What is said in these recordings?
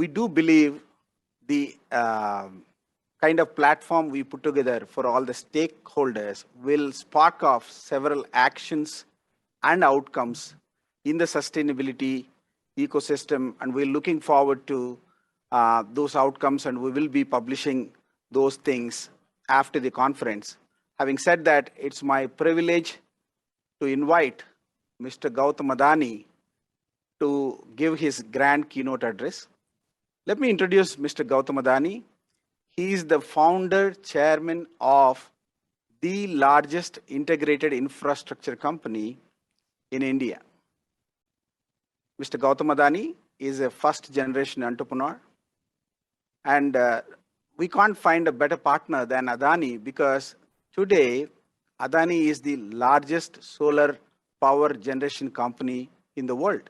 do believe the kind of platform we put together for all the stakeholders will spark off several actions and outcomes in the sustainability ecosystem, and we're looking forward to those outcomes, and we will be publishing those things after the conference. Having said that, it's my privilege to invite Mr. Gautam Adani to give his grand keynote address. Let me introduce Mr. Gautam Adani. He is the founder, chairman of the largest integrated infrastructure company in India. Mr. Gautam Adani is a first generation entrepreneur, and we can't find a better partner than Adani, because today Adani is the largest solar power generation company in the world.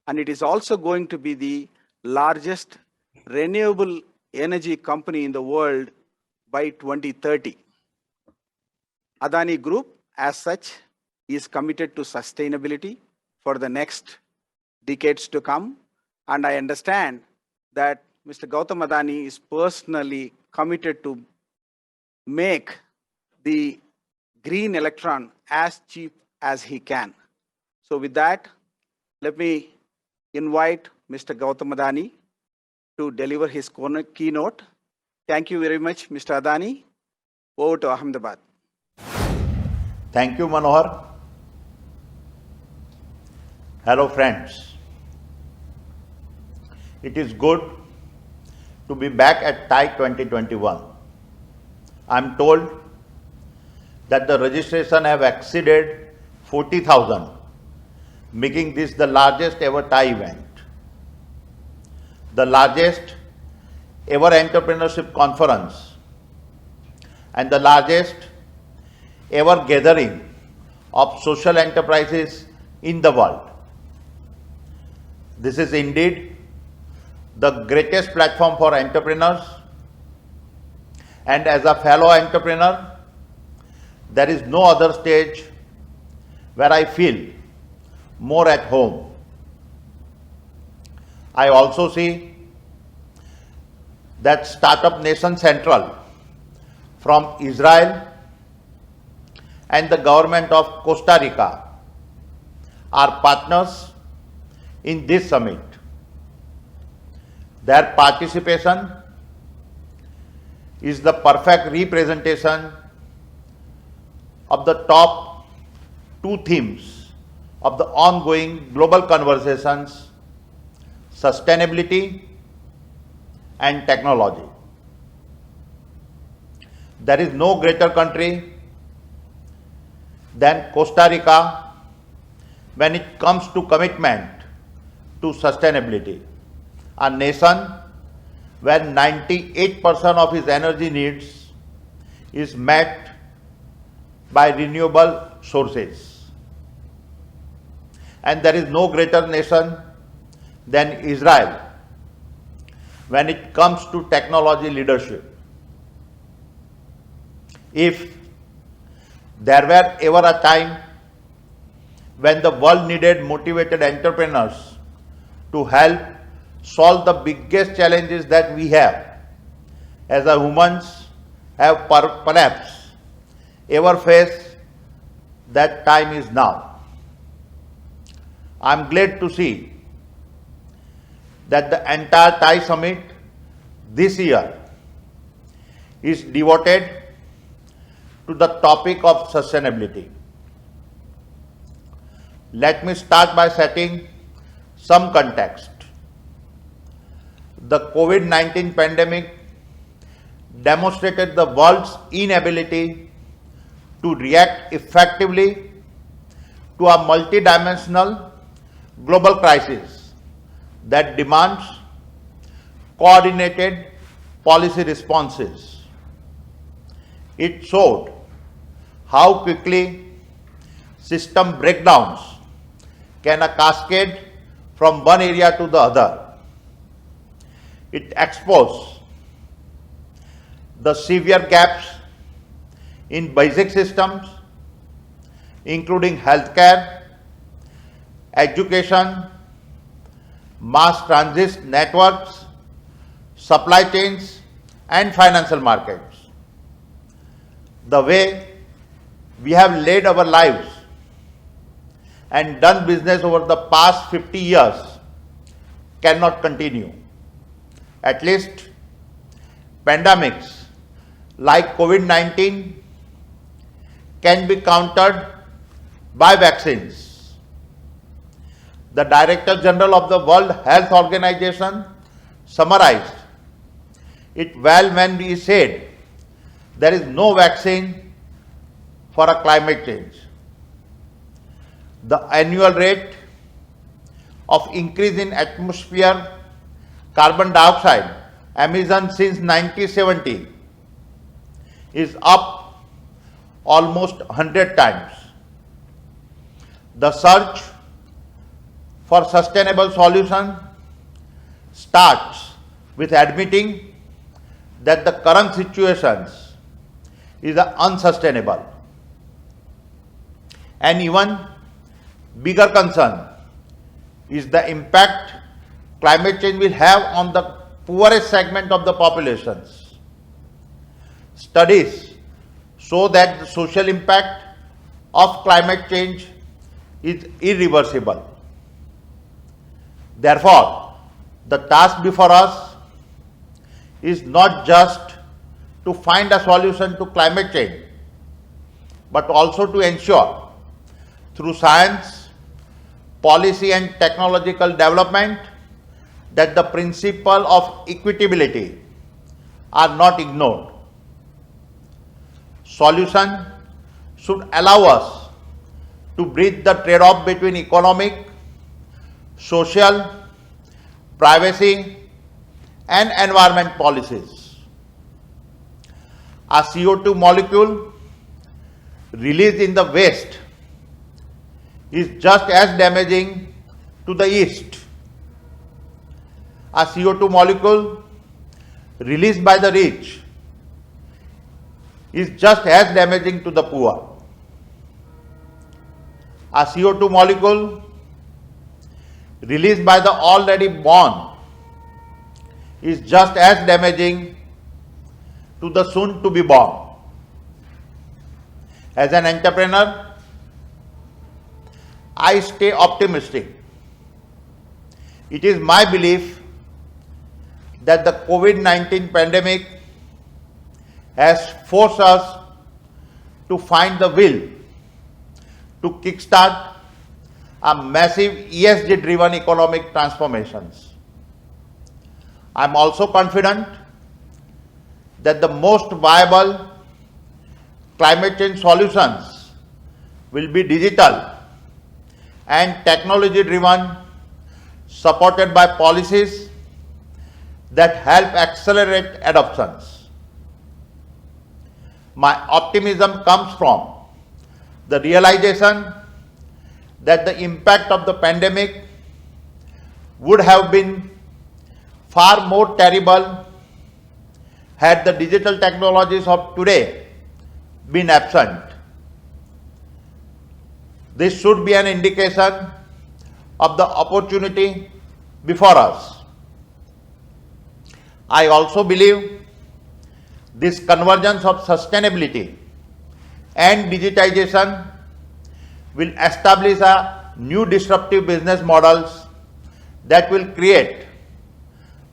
And it is also going to be the largest renewable energy company in the world by 2030. Adani Group, as such, is committed to sustainability for the next decades to come. And I understand that Mr. Gautam Adani is personally committed to make the green electron as cheap as he can. So with that, let me invite Mr. Gautam Adani to deliver his keynote. Thank you very much, Mr. Adani. Over to Ahmedabad. Thank you, Manohar. Hello, friends. It is good to be back at TIE 2021. I'm told that the registration have exceeded 40,000, making this the largest ever TIE event, the largest ever entrepreneurship conference, and the largest ever gathering of social enterprises in the world. This is indeed the greatest platform for entrepreneurs, and as a fellow entrepreneur, there is no other stage where I feel more at home. I also see that Startup Nation Central from Israel and the government of Costa Rica are partners in this summit. Their participation is the perfect representation of the top two themes of the ongoing global conversations: sustainability and technology. There is no greater country than Costa Rica when it comes to commitment to sustainability, a nation where 98% of its energy needs is met by renewable sources. And there is no greater nation than Israel when it comes to technology leadership. If there were ever a time when the world needed motivated entrepreneurs to help solve the biggest challenges that we have as a humans have perhaps ever faced, that time is now. I am glad to see that the entire TIE Summit this year is devoted to the topic of sustainability. Let me start by setting some context. The COVID-19 pandemic demonstrated the world's inability to react effectively to a multidimensional global crisis that demands coordinated policy responses. It showed how quickly system breakdowns can cascade from one area to the other. It exposed the severe gaps in basic systems, including healthcare, education, mass transit networks, supply chains, and financial markets. The way we have led our lives and done business over the past 50 years cannot continue. At least pandemics like COVID-19 can be countered by vaccines. The Director General of the World Health Organization summarized it well when he said there is no vaccine for a climate change. The annual rate of increase in atmosphere carbon dioxide emission since 1970 is up almost 100 times. The search for sustainable solution starts with admitting that the current situations is unsustainable. And even bigger concern is the impact climate change will have on the poorest segment of the populations. Studies show that the social impact of climate change is irreversible. Therefore, the task before us is not just to find a solution to climate change, but also to ensure through science, policy and technological development that the principle of equitability are not ignored. Solution should allow us to bridge the trade-off between economic, social, privacy and environment policies. A CO2 molecule released in the west is just as damaging to the east. A CO2 molecule released by the rich is just as damaging to the poor. A CO2 molecule released by the already born is just as damaging to the soon to be born. As an entrepreneur, I stay optimistic. It is my belief that the COVID-19 pandemic has forced us to find the will to kickstart a massive ESG-driven economic transformations. I am also confident that the most viable climate change solutions will be digital and technology-driven, supported by policies that help accelerate adoptions. My optimism comes from the realization that the impact of the pandemic would have been far more terrible had the digital technologies of today been absent. This should be an indication of the opportunity before us. I also believe this convergence of sustainability and digitization will establish a new disruptive business models that will create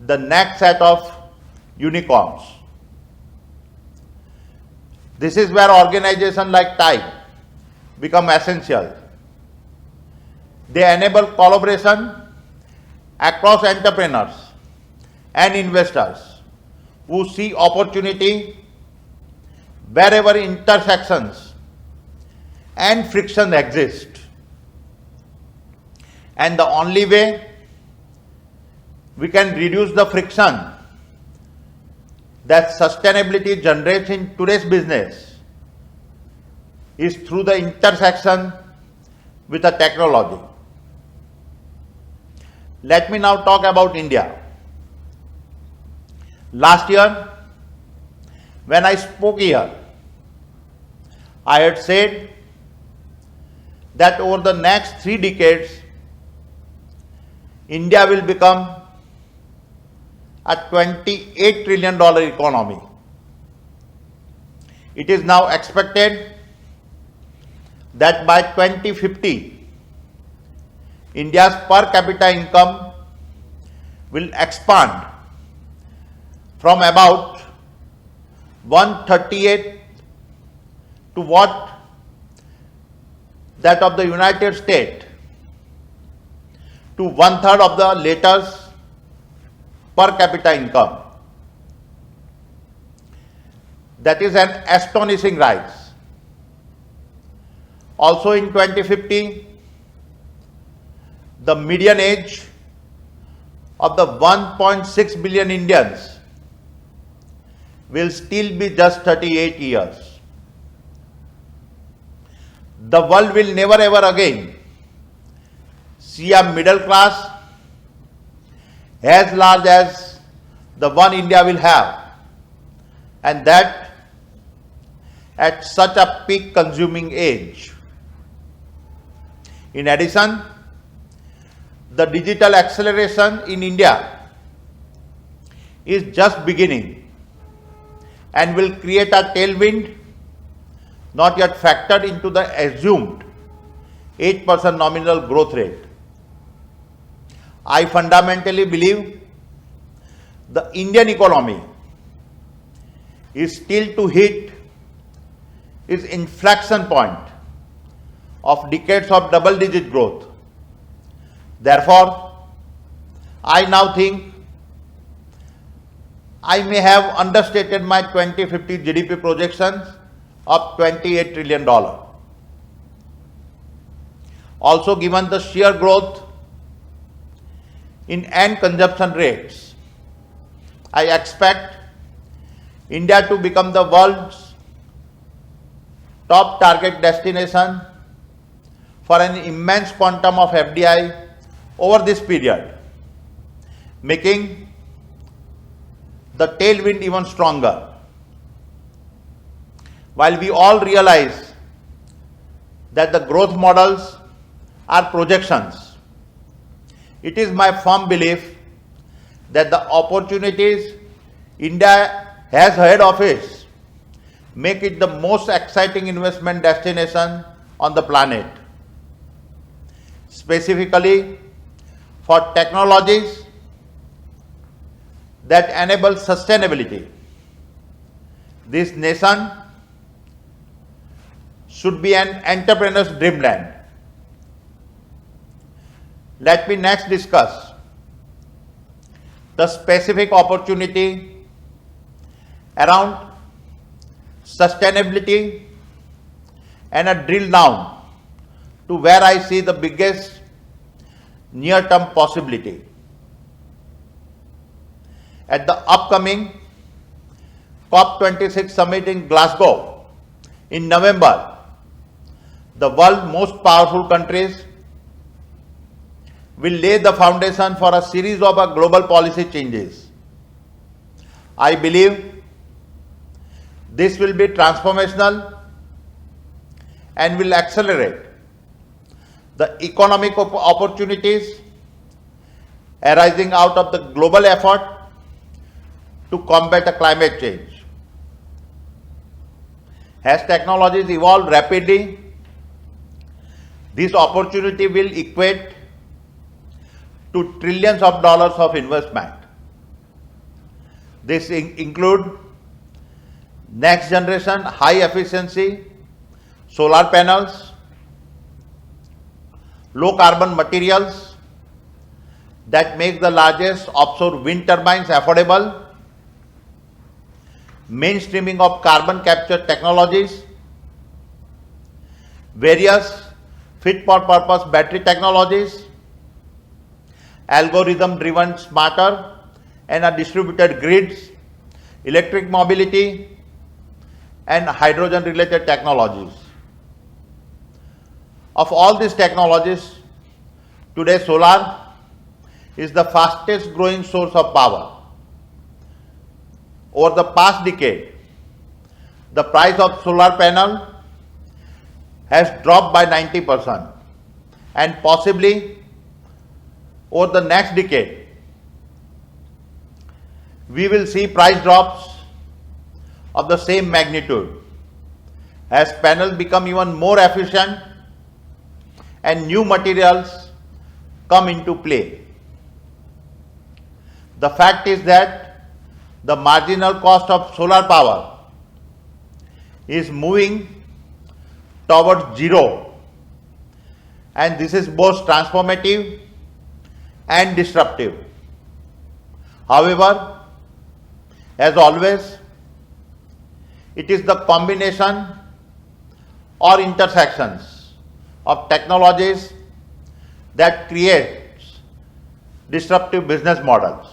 the next set of unicorns. This is where organizations like TIDE become essential. They enable collaboration across entrepreneurs and investors who see opportunity wherever intersections and friction exist. And the only way we can reduce the friction that sustainability generates in today's business is through the intersection with the technology. Let me now talk about India. Last year, when I spoke here, I had said that over the next 3 decades, India will become a $28 trillion economy. It is now expected that by 2050, India's per capita income will expand from about 138 to what that of the United States to 1/3 of the latter's per capita income. That is an astonishing rise. Also in 2050, the median age of the 1.6 billion Indians will still be just 38 years. The world will never ever again see a middle class as large as the one India will have, and that at such a peak consuming age. In addition, the digital acceleration in India is just beginning and will create a tailwind not yet factored into the assumed 8% nominal growth rate. I fundamentally believe the Indian economy is still to hit its inflection point of decades of double-digit growth. Therefore, I now think I may have understated my 2050 GDP projections of $28 trillion. Also, given the sheer growth in end consumption rates, I expect India to become the world's top target destination for an immense quantum of FDI over this period, making the tailwind even stronger. While we all realize that the growth models are projections, it is my firm belief that the opportunities India has ahead of it make it the most exciting investment destination on the planet. Specifically for technologies that enable sustainability, this nation should be an entrepreneur's dreamland. Let me next discuss the specific opportunity around sustainability and a drill down to where I see the biggest near-term possibility. At the upcoming COP26 summit in Glasgow in November, the world's most powerful countries will lay the foundation for a series of global policy changes. I believe this will be transformational and will accelerate the economic opportunities arising out of the global effort to combat climate change. As technologies evolve rapidly, this opportunity will equate to trillions of dollars of investment. This include next generation high efficiency solar panels, low carbon materials that make the largest offshore wind turbines affordable, mainstreaming of carbon capture technologies, various fit for purpose battery technologies, algorithm driven smarter and distributed grids, electric mobility and hydrogen related technologies. Of all these technologies, today solar is the fastest growing source of power. Over the past decade, the price of solar panel has dropped by 90% and possibly over the next decade, we will see price drops of the same magnitude as panels become even more efficient and new materials come into play. The fact is that the marginal cost of solar power is moving towards zero, and this is both transformative and disruptive. However, as always, it is the combination or intersections of technologies that creates disruptive business models.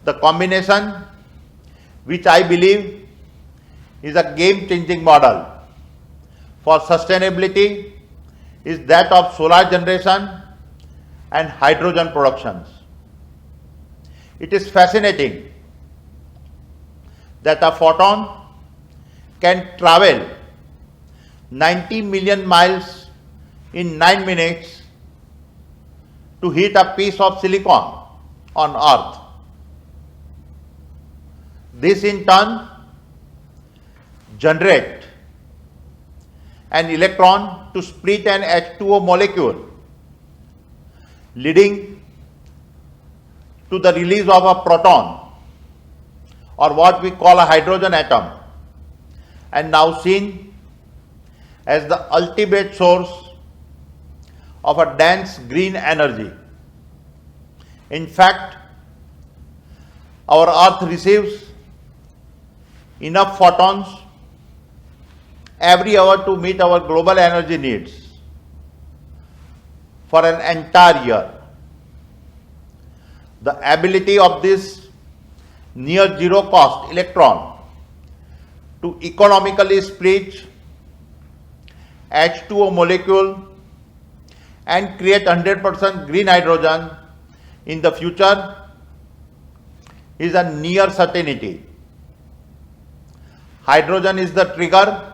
The combination, which I believe is a game-changing model for sustainability, is that of solar generation and hydrogen productions. It is fascinating that a photon can travel 90 million miles in 9 minutes to hit a piece of silicon on Earth. This in turn generates an electron to split an H2O molecule, leading to the release of a proton, or what we call a hydrogen atom, and now seen as the ultimate source of a dense green energy. In fact, our Earth receives enough photons every hour to meet our global energy needs for an entire year. The ability of this near zero cost electron to economically split H2O molecule and create 100% green hydrogen in the future is a near certainty. Hydrogen is the trigger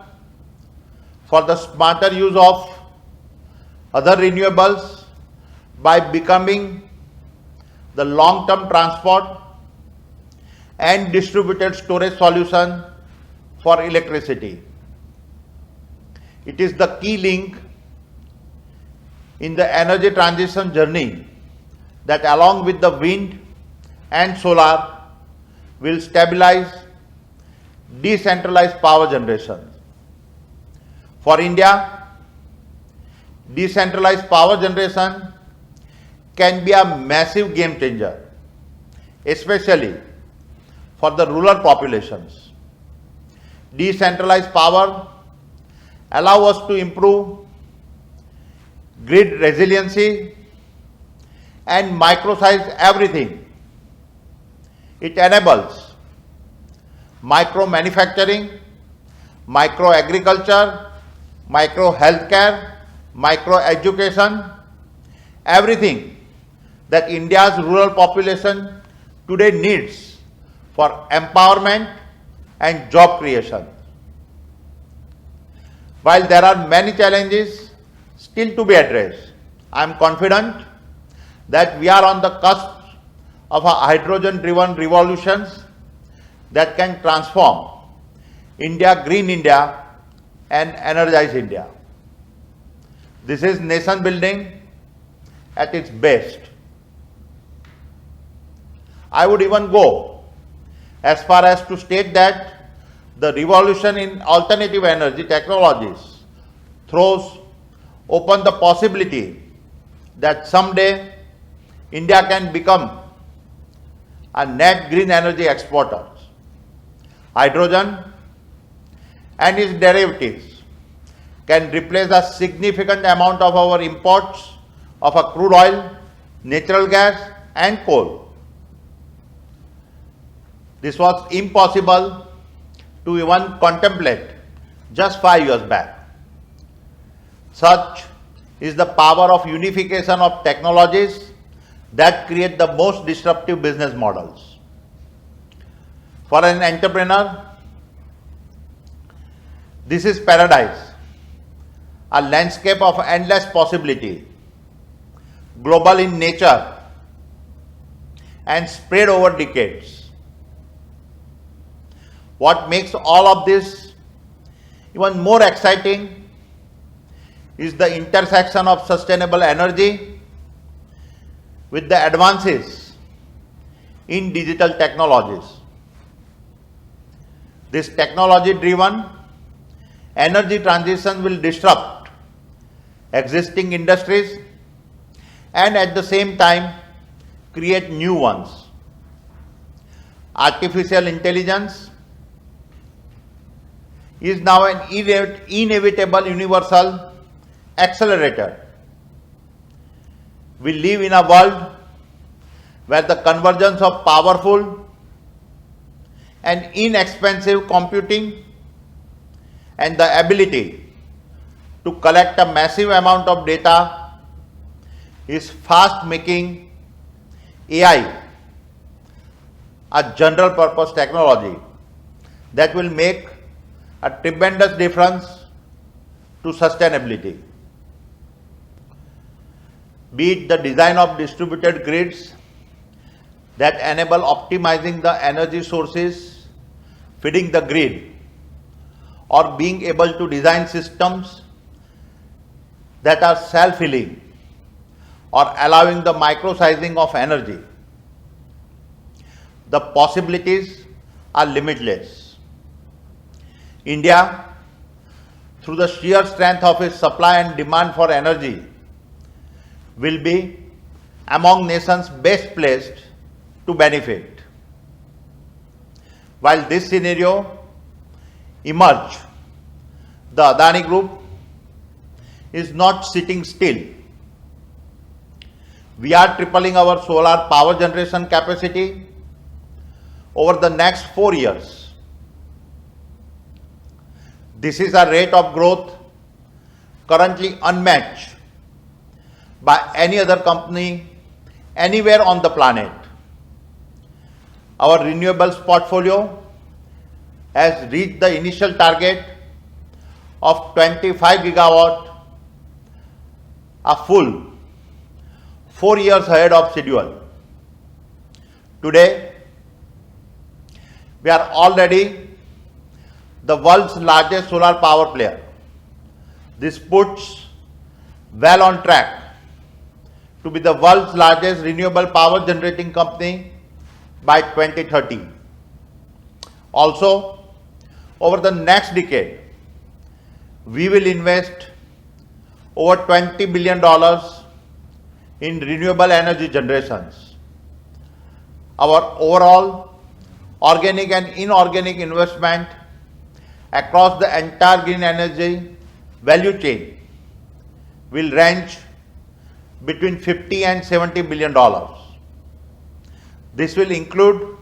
for the smarter use of other renewables by becoming the long-term transport and distributed storage solution for electricity. It is the key link in the energy transition journey that, along with the wind and solar, will stabilize decentralized power generation. For India, decentralized power generation can be a massive game changer, especially for the rural populations. Decentralized power allow us to improve grid resiliency and microsize everything. It enables micro manufacturing, micro agriculture, micro healthcare, micro education, everything that India's rural population today needs for empowerment and job creation. While there are many challenges still to be addressed, I am confident that we are on the cusp of a hydrogen-driven revolutions that can transform India, Green India, and energize India. This is nation building at its best. I would even go as far as to state that the revolution in alternative energy technologies throws open the possibility that someday India can become a net green energy exporter. Hydrogen and its derivatives can replace a significant amount of our imports of a crude oil, natural gas, and coal. This was impossible to even contemplate just 5 years back. Such is the power of unification of technologies that create the most disruptive business models. For an entrepreneur, this is paradise, a landscape of endless possibility. global in nature, and spread over decades. What makes all of this even more exciting is the intersection of sustainable energy with the advances in digital technologies. This technology-driven energy transition will disrupt existing industries and at the same time create new ones. Artificial intelligence is now an inevitable universal accelerator. We live in a world where the convergence of powerful and inexpensive computing and the ability to collect a massive amount of data is fast making AI a general purpose technology that will make a tremendous difference to sustainability. Be it the design of distributed grids that enable optimizing the energy sources feeding the grid, or being able to design systems that are self-healing or allowing the micro-sizing of energy. The possibilities are limitless. India, through the sheer strength of its supply and demand for energy, will be among nations best placed to benefit. While this scenario emerges, the Adani Group is not sitting still. We are tripling our solar power generation capacity over the next 4 years. This is a rate of growth currently unmatched by any other company anywhere on the planet. Our renewables portfolio has reached the initial target of 25 gigawatt, a full 4 years ahead of schedule. Today, we are already the world's largest solar power player. This puts well on track to be the world's largest renewable power generating company by 2030. Also, over the next decade, we will invest over $20 billion in renewable energy generations. Our overall organic and inorganic investment across the entire green energy value chain will range between $50 and $70 billion. This will include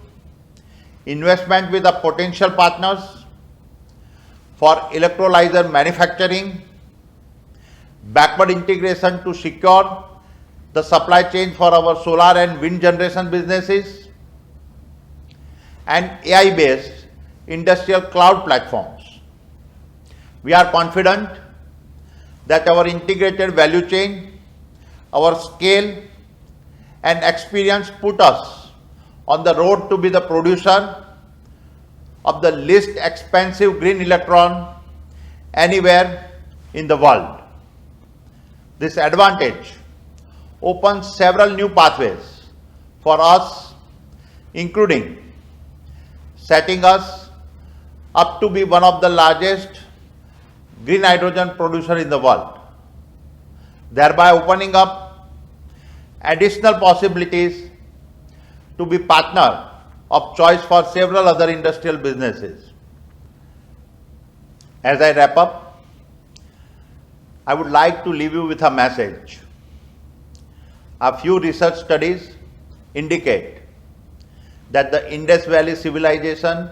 investment with the potential partners for electrolyzer manufacturing, backward integration to secure the supply chain for our solar and wind generation businesses, and AI-based industrial cloud platforms. We are confident that our integrated value chain, our scale and experience put us on the road to be the producer of the least expensive green electron anywhere in the world. This advantage opens several new pathways for us, including setting us up to be one of the largest green hydrogen producer in the world, thereby opening up additional possibilities to be partner of choice for several other industrial businesses. As I wrap up, I would like to leave you with a message. A few research studies indicate that the Indus Valley civilization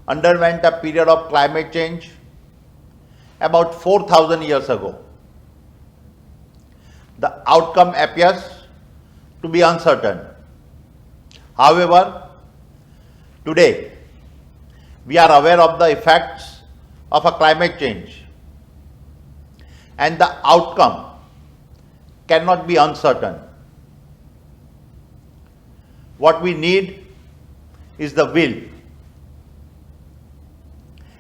underwent a period of climate change about 4,000 years ago. The outcome appears to be uncertain. However, today we are aware of the effects of a climate change, and the outcome cannot be uncertain. What we need is the will.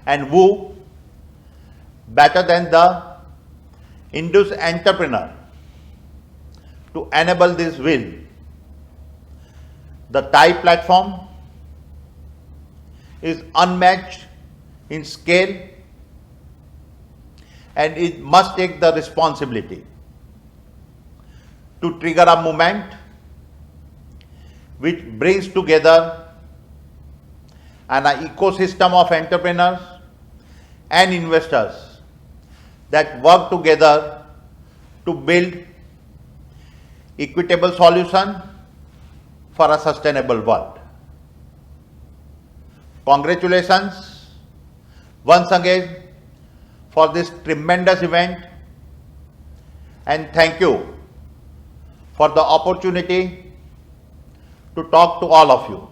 And who better than the Indus entrepreneur to enable this will? The TIE platform is unmatched in scale, and it must take the responsibility to trigger a movement which brings together an ecosystem of entrepreneurs and investors that work together to build equitable solution for a sustainable world. Congratulations once again for this tremendous event, and thank you for the opportunity to talk to all of you.